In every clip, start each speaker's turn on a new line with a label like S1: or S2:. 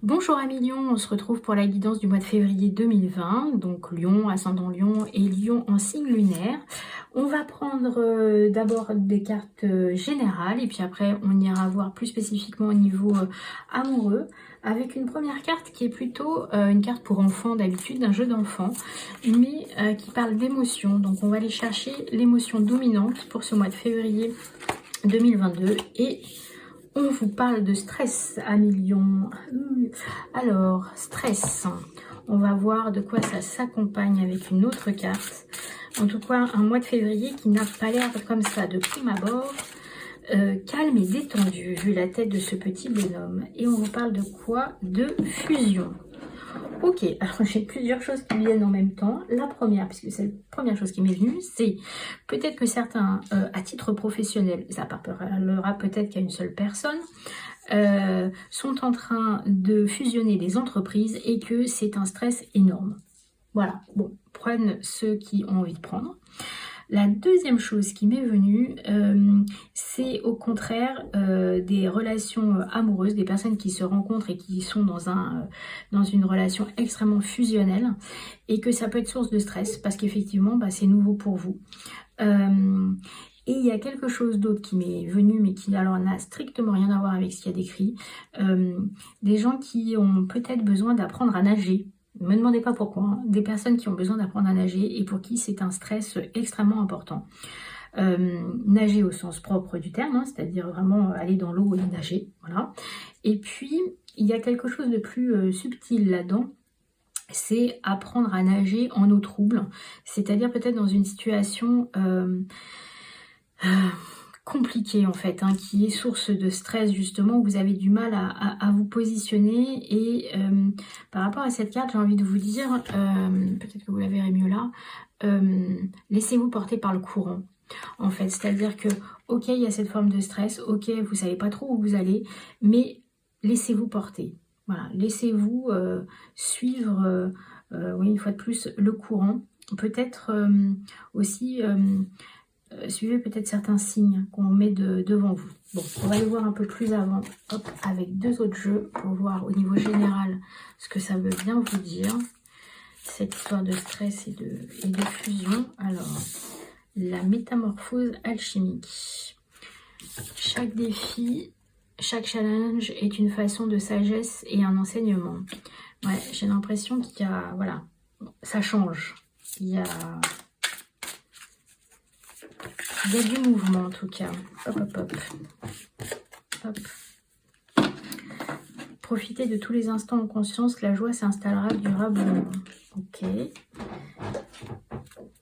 S1: Bonjour amis Lion, on se retrouve pour la guidance du mois de février 2020, donc Lion, ascendant Lion et Lion en signe lunaire. On va prendre d'abord des cartes générales et puis après on ira voir plus spécifiquement au niveau amoureux avec une première carte qui est plutôt une carte pour enfants d'habitude, d'un jeu d'enfant, mais qui parle d'émotion. Donc on va aller chercher l'émotion dominante pour ce mois de février 2022 et on vous parle de stress, amis Lion. Alors, stress. On va voir de quoi ça s'accompagne avec une autre carte. En tout cas, un mois de février qui n'a pas l'air comme ça de prime abord. Calme et détendu, vu la tête de ce petit bonhomme. Et on vous parle de quoi? De fusion. Ok, alors j'ai plusieurs choses qui viennent en même temps. La première, puisque c'est la première chose qui m'est venue, c'est peut-être que certains, à titre professionnel, ça parlera peut-être qu'à une seule personne, sont en train de fusionner des entreprises et que c'est un stress énorme. Voilà, bon, prennent ceux qui ont envie de prendre. La deuxième chose qui m'est venue, c'est au contraire des relations amoureuses, des personnes qui se rencontrent et qui sont dans une relation extrêmement fusionnelle et que ça peut être source de stress parce qu'effectivement, c'est nouveau pour vous. Et il y a quelque chose d'autre qui m'est venu, mais qui alors n'a strictement rien à voir avec ce qu'il y a décrit. Des gens qui ont peut-être besoin d'apprendre à nager. Ne me demandez pas pourquoi, hein. Des personnes qui ont besoin d'apprendre à nager et pour qui c'est un stress extrêmement important. Nager au sens propre du terme, hein, c'est-à-dire vraiment aller dans l'eau et nager, voilà. Et puis, il y a quelque chose de plus subtil là-dedans, c'est apprendre à nager en eau trouble, c'est-à-dire peut-être dans une situation compliqué en fait, hein, qui est source de stress justement, où vous avez du mal à vous positionner. Et par rapport à cette carte, j'ai envie de vous dire, peut-être que vous la verrez mieux là, laissez-vous porter par le courant. En fait, c'est-à-dire que, ok, il y a cette forme de stress, ok, vous savez pas trop où vous allez, mais laissez-vous porter. Voilà, laissez-vous suivre, oui, une fois de plus, le courant. Peut-être aussi... suivez peut-être certains signes qu'on met devant vous. Bon, on va aller voir un peu plus avant, hop, avec deux autres jeux pour voir au niveau général ce que ça veut bien vous dire, cette histoire de stress et de fusion. Alors, la métamorphose alchimique. Chaque défi, chaque challenge est une façon de sagesse et un enseignement. Ouais, j'ai l'impression qu'il y a, voilà, ça change. Il y a du mouvement en tout cas. Hop, hop, hop. Hop. Profitez de tous les instants en conscience, la joie s'installera durablement. Ok.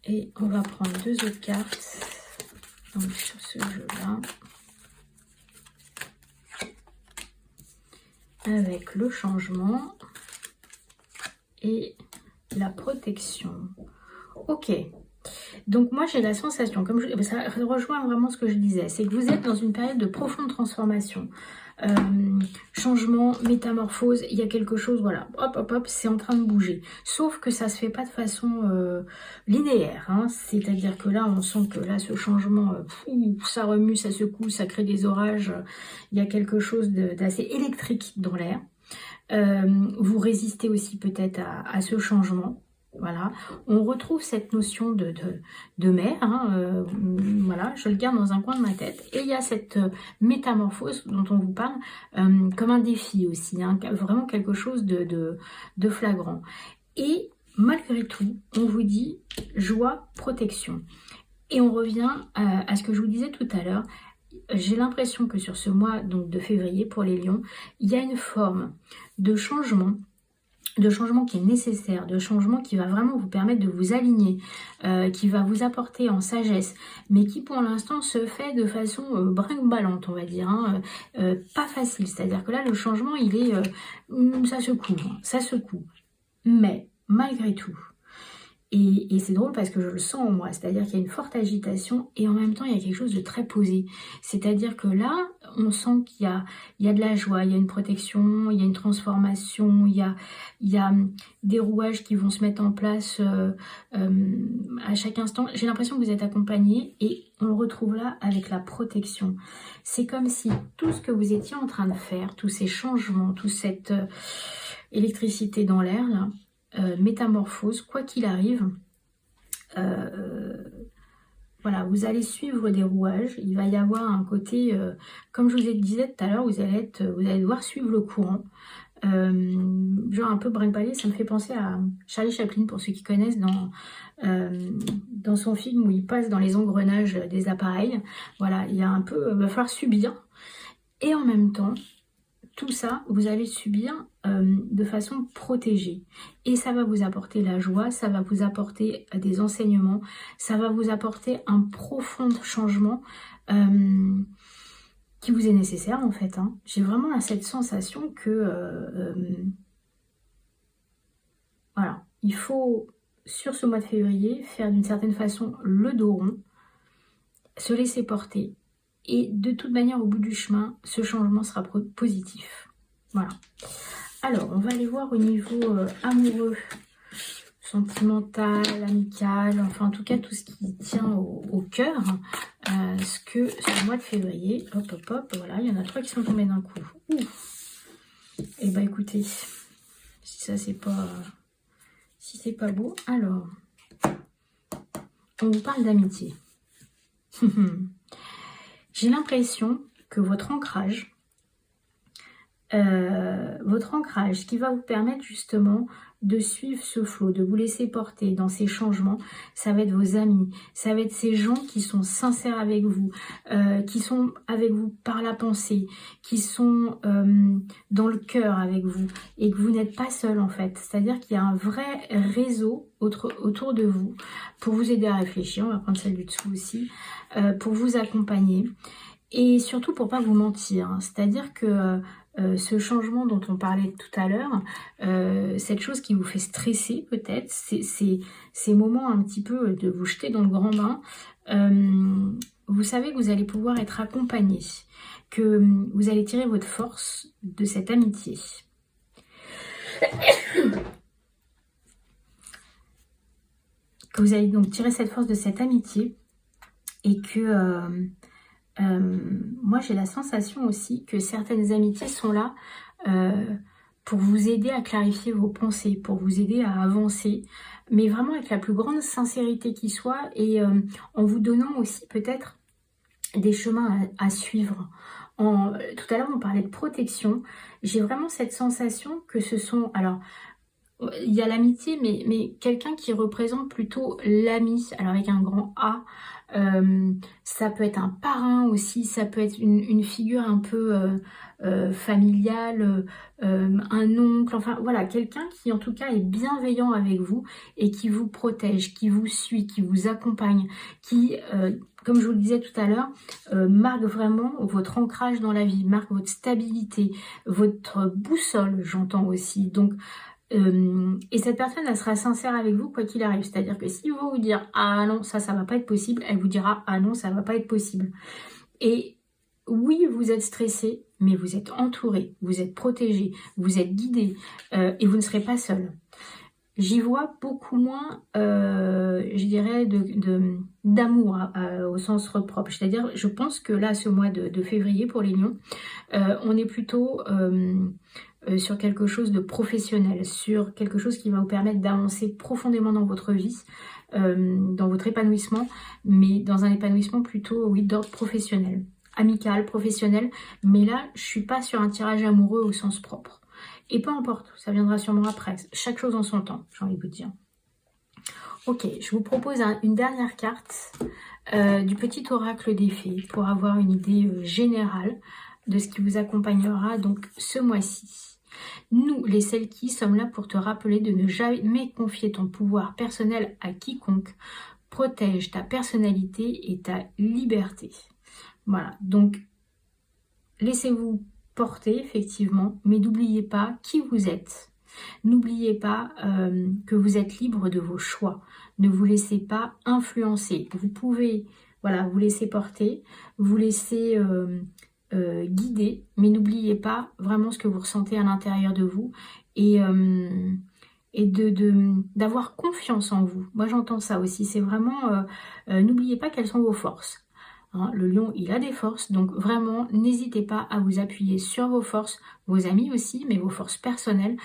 S1: Et on va prendre deux autres cartes. Donc sur ce jeu-là. Avec le changement et la protection. Ok. Donc moi j'ai la sensation, ça rejoint vraiment ce que je disais, c'est que vous êtes dans une période de profonde transformation, changement, métamorphose, il y a quelque chose, voilà, hop hop hop, c'est en train de bouger. Sauf que ça se fait pas de façon linéaire, hein. C'est-à-dire que là on sent que là ce changement, ça remue, ça secoue, ça crée des orages, il y a quelque chose d'assez électrique dans l'air. Vous résistez aussi peut-être à ce changement. Voilà, on retrouve cette notion de mer, hein, voilà, je le garde dans un coin de ma tête. Et il y a cette métamorphose dont on vous parle comme un défi aussi, hein, vraiment quelque chose de flagrant. Et malgré tout, on vous dit joie, protection. Et on revient à ce que je vous disais tout à l'heure. J'ai l'impression que sur ce mois donc de février pour les lions, il y a une forme de changement qui est nécessaire, de changement qui va vraiment vous permettre de vous aligner, qui va vous apporter en sagesse, mais qui pour l'instant se fait de façon brinque-ballante, on va dire, hein, pas facile. C'est-à-dire que là, le changement, il est, ça secoue, hein, ça secoue. Mais malgré tout, Et c'est drôle parce que je le sens en moi, c'est-à-dire qu'il y a une forte agitation et en même temps il y a quelque chose de très posé. C'est-à-dire que là, on sent il y a de la joie, il y a une protection, il y a une transformation, il y a des rouages qui vont se mettre en place à chaque instant. J'ai l'impression que vous êtes accompagné et on le retrouve là avec la protection. C'est comme si tout ce que vous étiez en train de faire, tous ces changements, toute cette électricité dans l'air là, métamorphose, quoi qu'il arrive, voilà, vous allez suivre des rouages, il va y avoir un côté, comme je vous disais tout à l'heure, vous allez devoir suivre le courant, genre un peu brinque-ballé, ça me fait penser à Charlie Chaplin, pour ceux qui connaissent, dans son film où il passe dans les engrenages des appareils, voilà, il y a un peu, il va falloir subir, et en même temps, tout ça, vous allez subir de façon protégée. Et ça va vous apporter la joie, ça va vous apporter des enseignements, ça va vous apporter un profond changement qui vous est nécessaire en fait. Hein. J'ai vraiment cette sensation que voilà, il faut sur ce mois de février faire d'une certaine façon le dos rond, se laisser porter. Et de toute manière, au bout du chemin, ce changement sera positif. Voilà. Alors, on va aller voir au niveau amoureux, sentimental, amical, enfin en tout cas tout ce qui tient au cœur. Ce que ce mois de février, hop hop hop, voilà, il y en a 3 qui sont tombés d'un coup. Ouf. Et bah écoutez, si ça c'est pas beau, alors on vous parle d'amitié. J'ai l'impression que votre ancrage, ce qui va vous permettre justement de suivre ce flot, de vous laisser porter dans ces changements, ça va être vos amis, ça va être ces gens qui sont sincères avec vous, qui sont avec vous par la pensée, qui sont dans le cœur avec vous et que vous n'êtes pas seul en fait. C'est-à-dire qu'il y a un vrai réseau autour de vous pour vous aider à réfléchir, on va prendre celle du dessous aussi, pour vous accompagner et surtout pour pas vous mentir. Hein. C'est-à-dire que ce changement dont on parlait tout à l'heure, cette chose qui vous fait stresser peut-être, ces moments un petit peu de vous jeter dans le grand bain, vous savez que vous allez pouvoir être accompagné, que vous allez tirer votre force de cette amitié. Que vous allez donc tirer cette force de cette amitié et que moi j'ai la sensation aussi que certaines amitiés sont là pour vous aider à clarifier vos pensées, pour vous aider à avancer, mais vraiment avec la plus grande sincérité qui soit et en vous donnant aussi peut-être des chemins à suivre. Tout à l'heure on parlait de protection, j'ai vraiment cette sensation que ce sont... Alors, il y a l'amitié, mais quelqu'un qui représente plutôt l'ami, alors avec un grand A. Ça peut être un parrain aussi, ça peut être une figure un peu familiale, un oncle, enfin voilà, quelqu'un qui en tout cas est bienveillant avec vous et qui vous protège, qui vous suit, qui vous accompagne, qui, comme je vous le disais tout à l'heure, marque vraiment votre ancrage dans la vie, marque votre stabilité, votre boussole, j'entends aussi. Donc, et cette personne, elle sera sincère avec vous quoi qu'il arrive. C'est-à-dire que si vous vous dire ah non, ça va pas être possible, elle vous dira ah non, ça va pas être possible. Et oui, vous êtes stressé, mais vous êtes entouré, vous êtes protégé, vous êtes guidé et vous ne serez pas seul. J'y vois beaucoup moins, je dirais, d'amour au sens propre. C'est-à-dire, je pense que là, ce mois de février pour les lions, on est plutôt sur quelque chose de professionnel, sur quelque chose qui va vous permettre d'avancer profondément dans votre vie, dans votre épanouissement, mais dans un épanouissement plutôt, oui, d'ordre professionnel, amical, professionnel. Mais là, je suis pas sur un tirage amoureux au sens propre. Et peu importe, ça viendra sûrement après. Chaque chose en son temps, j'ai envie de vous dire. Ok, je vous propose une dernière carte du petit oracle des fées pour avoir une idée générale de ce qui vous accompagnera donc ce mois-ci. Nous, les Selkies, sommes là pour te rappeler de ne jamais confier ton pouvoir personnel à quiconque. Protège ta personnalité et ta liberté. Voilà, donc laissez-vous porter effectivement, mais n'oubliez pas qui vous êtes. N'oubliez pas que vous êtes libre de vos choix. Ne vous laissez pas influencer. Vous pouvez, voilà, vous laisser porter, vous laisser guider, mais n'oubliez pas vraiment ce que vous ressentez à l'intérieur de vous et d'avoir confiance en vous. Moi, j'entends ça aussi. C'est vraiment, n'oubliez pas quelles sont vos forces. Hein, le lion, il a des forces, donc vraiment, n'hésitez pas à vous appuyer sur vos forces, vos amis aussi, mais vos forces personnelles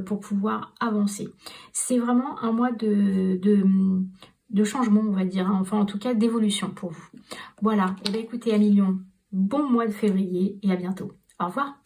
S1: pour pouvoir avancer. C'est vraiment un mois de changement, on va dire, hein, enfin en tout cas d'évolution pour vous. Voilà, et bien écoutez, amis lions, bon mois de février et à bientôt. Au revoir.